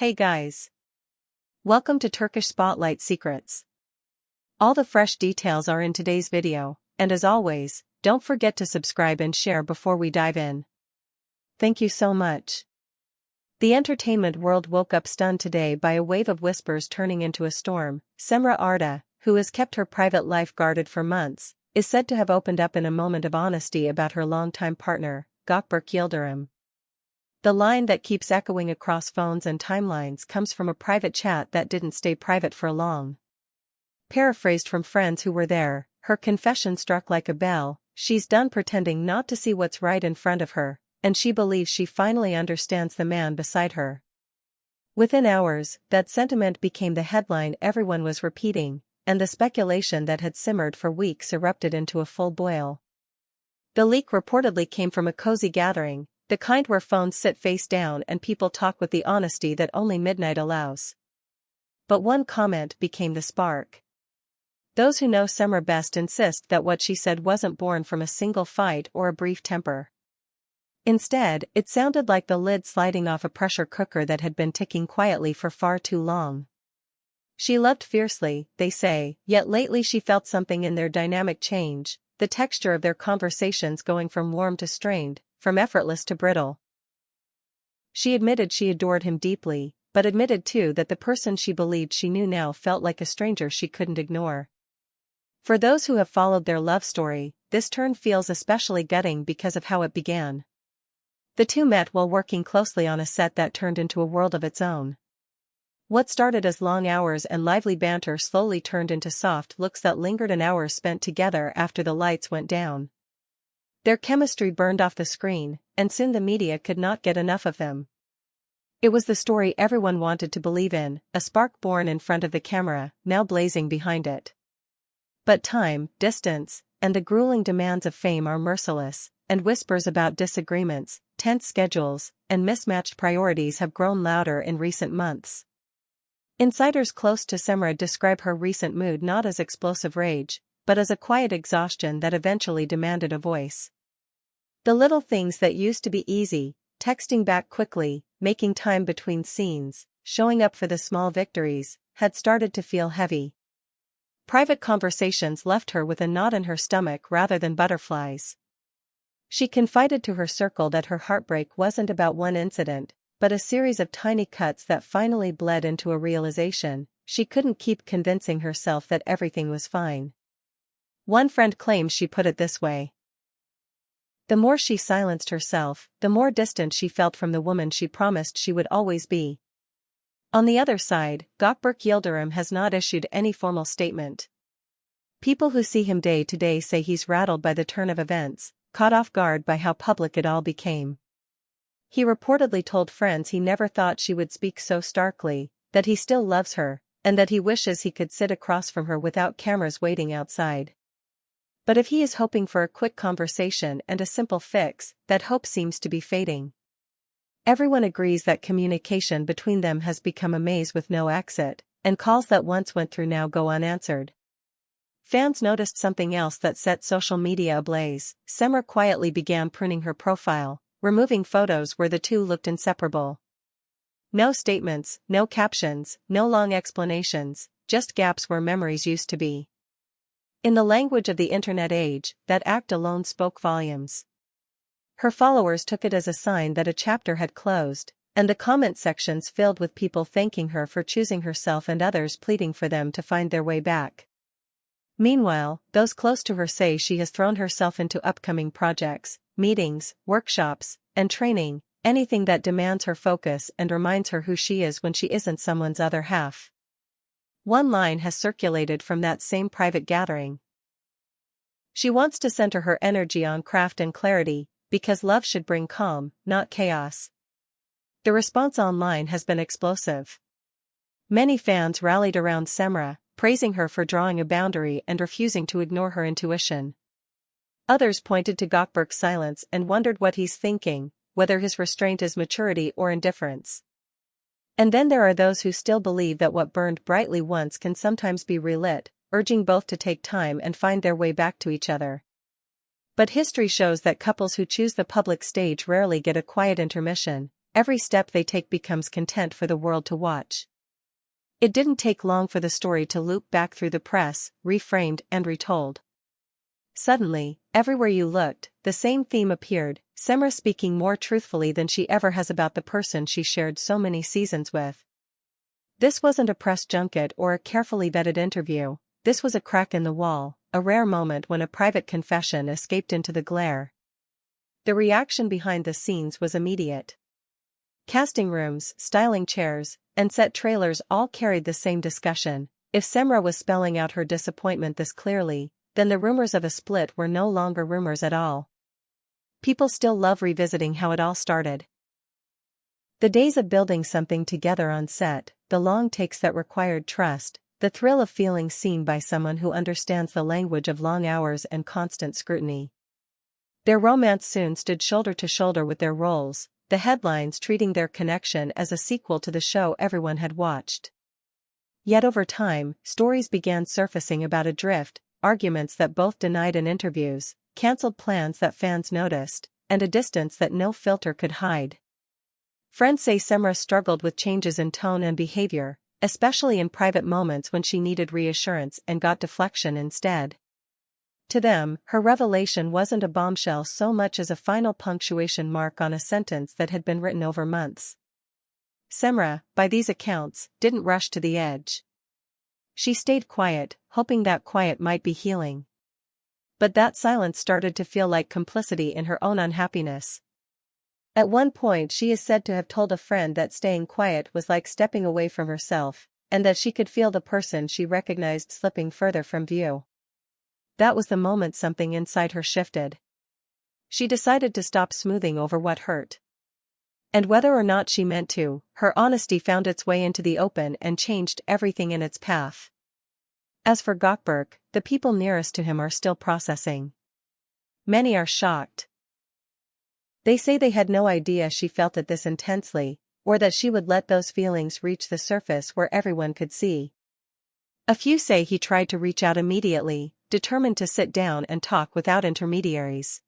Hey guys! Welcome to Turkish Spotlight Secrets. All the fresh details are in today's video, and as always, don't forget to subscribe and share before we dive in. Thank you so much. The entertainment world woke up stunned today by a wave of whispers turning into a storm. Cemre Arda, who has kept her private life guarded for months, is said to have opened up in a moment of honesty about her longtime partner, Gökberk Yıldırım. The line that keeps echoing across phones and timelines comes from a private chat that didn't stay private for long. Paraphrased from friends who were there, her confession struck like a bell. She's done pretending not to see what's right in front of her, and she believes she finally understands the man beside her. Within hours, that sentiment became the headline everyone was repeating, and the speculation that had simmered for weeks erupted into a full boil. The leak reportedly came from a cozy gathering, the kind where phones sit face down and people talk with the honesty that only midnight allows. But one comment became the spark. Those who know Cemre best insist that what she said wasn't born from a single fight or a brief temper. Instead, it sounded like the lid sliding off a pressure cooker that had been ticking quietly for far too long. She loved fiercely, they say, yet lately she felt something in their dynamic change, the texture of their conversations going from warm to strained, from effortless to brittle. She admitted she adored him deeply, but admitted too that the person she believed she knew now felt like a stranger she couldn't ignore. For those who have followed their love story, this turn feels especially gutting because of how it began. The two met while working closely on a set that turned into a world of its own. What started as long hours and lively banter slowly turned into soft looks that lingered in hours spent together after the lights went down. Their chemistry burned off the screen, and soon the media could not get enough of them. It was the story everyone wanted to believe in, a spark born in front of the camera, now blazing behind it. But time, distance, and the grueling demands of fame are merciless, and whispers about disagreements, tense schedules, and mismatched priorities have grown louder in recent months. Insiders close to Cemre describe her recent mood not as explosive rage, but as a quiet exhaustion that eventually demanded a voice. The little things that used to be easy, texting back quickly, making time between scenes, showing up for the small victories, had started to feel heavy. Private conversations left her with a knot in her stomach rather than butterflies. She confided to her circle that her heartbreak wasn't about one incident, but a series of tiny cuts that finally bled into a realization: she couldn't keep convincing herself that everything was fine. One friend claims she put it this way: the more she silenced herself, the more distant she felt from the woman she promised she would always be. On the other side, Gökberk Yıldırım has not issued any formal statement. People who see him day to day say he's rattled by the turn of events, caught off guard by how public it all became. He reportedly told friends he never thought she would speak so starkly, that he still loves her, and that he wishes he could sit across from her without cameras waiting outside. But if he is hoping for a quick conversation and a simple fix, that hope seems to be fading. Everyone agrees that communication between them has become a maze with no exit, and calls that once went through now go unanswered. Fans noticed something else that set social media ablaze. Cemre quietly began pruning her profile, removing photos where the two looked inseparable. No statements, no captions, no long explanations, just gaps where memories used to be. In the language of the internet age, that act alone spoke volumes. Her followers took it as a sign that a chapter had closed, and the comment sections filled with people thanking her for choosing herself and others pleading for them to find their way back. Meanwhile, those close to her say she has thrown herself into upcoming projects, meetings, workshops, and training, anything that demands her focus and reminds her who she is when she isn't someone's other half. One line has circulated from that same private gathering. She wants to center her energy on craft and clarity, because love should bring calm, not chaos. The response online has been explosive. Many fans rallied around Cemre, praising her for drawing a boundary and refusing to ignore her intuition. Others pointed to Gökberk's silence and wondered what he's thinking, whether his restraint is maturity or indifference. And then there are those who still believe that what burned brightly once can sometimes be relit, urging both to take time and find their way back to each other. But history shows that couples who choose the public stage rarely get a quiet intermission, every step they take becomes content for the world to watch. It didn't take long for the story to loop back through the press, reframed and retold. Suddenly, everywhere you looked, the same theme appeared, Cemre speaking more truthfully than she ever has about the person she shared so many seasons with. This wasn't a press junket or a carefully vetted interview, this was a crack in the wall, a rare moment when a private confession escaped into the glare. The reaction behind the scenes was immediate. Casting rooms, styling chairs, and set trailers all carried the same discussion. If Cemre was spelling out her disappointment this clearly, then the rumors of a split were no longer rumors at all. People still love revisiting how it all started. The days of building something together on set, the long takes that required trust, the thrill of feeling seen by someone who understands the language of long hours and constant scrutiny. Their romance soon stood shoulder to shoulder with their roles, the headlines treating their connection as a sequel to the show everyone had watched. Yet over time, stories began surfacing about adrift, arguments that both denied in interviews, cancelled plans that fans noticed, and a distance that no filter could hide. Friends say Cemre struggled with changes in tone and behavior, especially in private moments when she needed reassurance and got deflection instead. To them, her revelation wasn't a bombshell so much as a final punctuation mark on a sentence that had been written over months. Cemre, by these accounts, didn't rush to the edge. She stayed quiet, hoping that quiet might be healing. But that silence started to feel like complicity in her own unhappiness. At one point she is said to have told a friend that staying quiet was like stepping away from herself, and that she could feel the person she recognized slipping further from view. That was the moment something inside her shifted. She decided to stop smoothing over what hurt. And whether or not she meant to, her honesty found its way into the open and changed everything in its path. As for Gökberk, the people nearest to him are still processing. Many are shocked. They say they had no idea she felt it this intensely, or that she would let those feelings reach the surface where everyone could see. A few say he tried to reach out immediately, determined to sit down and talk without intermediaries.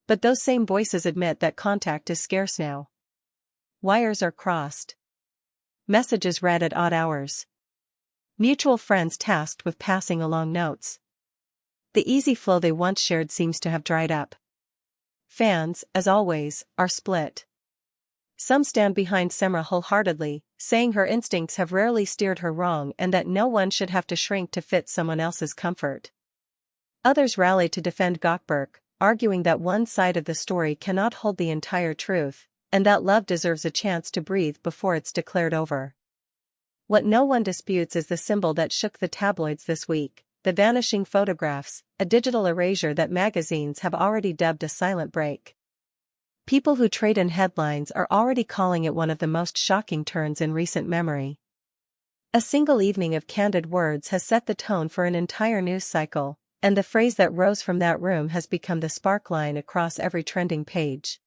But those same voices admit that contact is scarce now. Wires are crossed. Messages read at odd hours. Mutual friends tasked with passing along notes. The easy flow they once shared seems to have dried up. Fans, as always, are split. Some stand behind Cemre wholeheartedly, saying her instincts have rarely steered her wrong and that no one should have to shrink to fit someone else's comfort. Others rally to defend Gökberk, arguing that one side of the story cannot hold the entire truth, and that love deserves a chance to breathe before it's declared over. What no one disputes is the symbol that shook the tabloids this week, the vanishing photographs, a digital erasure that magazines have already dubbed a silent break. People who trade in headlines are already calling it one of the most shocking turns in recent memory. A single evening of candid words has set the tone for an entire news cycle, and the phrase that rose from that room has become the sparkline across every trending page.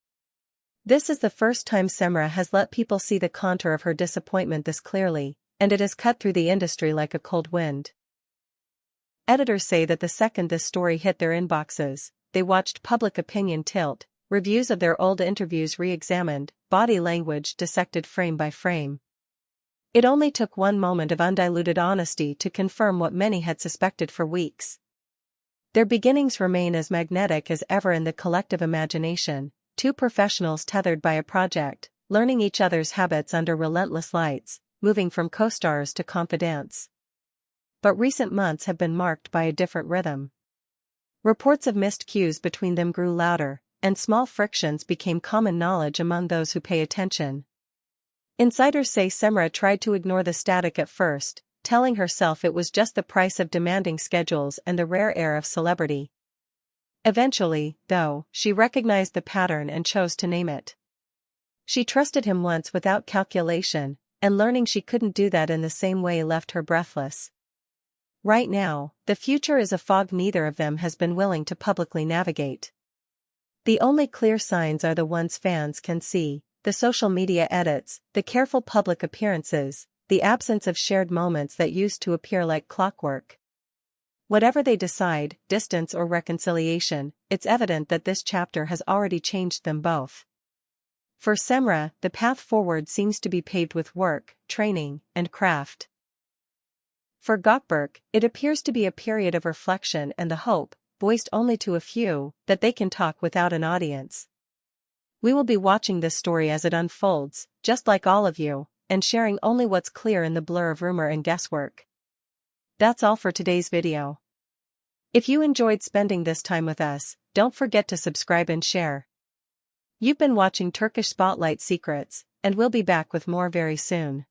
This is the first time Cemre has let people see the contour of her disappointment this clearly, and it has cut through the industry like a cold wind. Editors say that the second this story hit their inboxes, they watched public opinion tilt, reviews of their old interviews re-examined, body language dissected frame by frame. It only took one moment of undiluted honesty to confirm what many had suspected for weeks. Their beginnings remain as magnetic as ever in the collective imagination, two professionals tethered by a project, learning each other's habits under relentless lights, moving from co-stars to confidants. But recent months have been marked by a different rhythm. Reports of missed cues between them grew louder, and small frictions became common knowledge among those who pay attention. Insiders say Cemre tried to ignore the static at first, telling herself it was just the price of demanding schedules and the rare air of celebrity. Eventually, though, she recognized the pattern and chose to name it. She trusted him once without calculation, and learning she couldn't do that in the same way left her breathless. Right now, the future is a fog neither of them has been willing to publicly navigate. The only clear signs are the ones fans can see, the social media edits, the careful public appearances, the absence of shared moments that used to appear like clockwork. Whatever they decide, distance or reconciliation, it's evident that this chapter has already changed them both. For Cemre, the path forward seems to be paved with work, training, and craft. For Gökberk, it appears to be a period of reflection and the hope, voiced only to a few, that they can talk without an audience. We will be watching this story as it unfolds, just like all of you, and sharing only what's clear in the blur of rumor and guesswork. That's all for today's video. If you enjoyed spending this time with us, don't forget to subscribe and share. You've been watching Turkish Spotlight Secrets, and we'll be back with more very soon.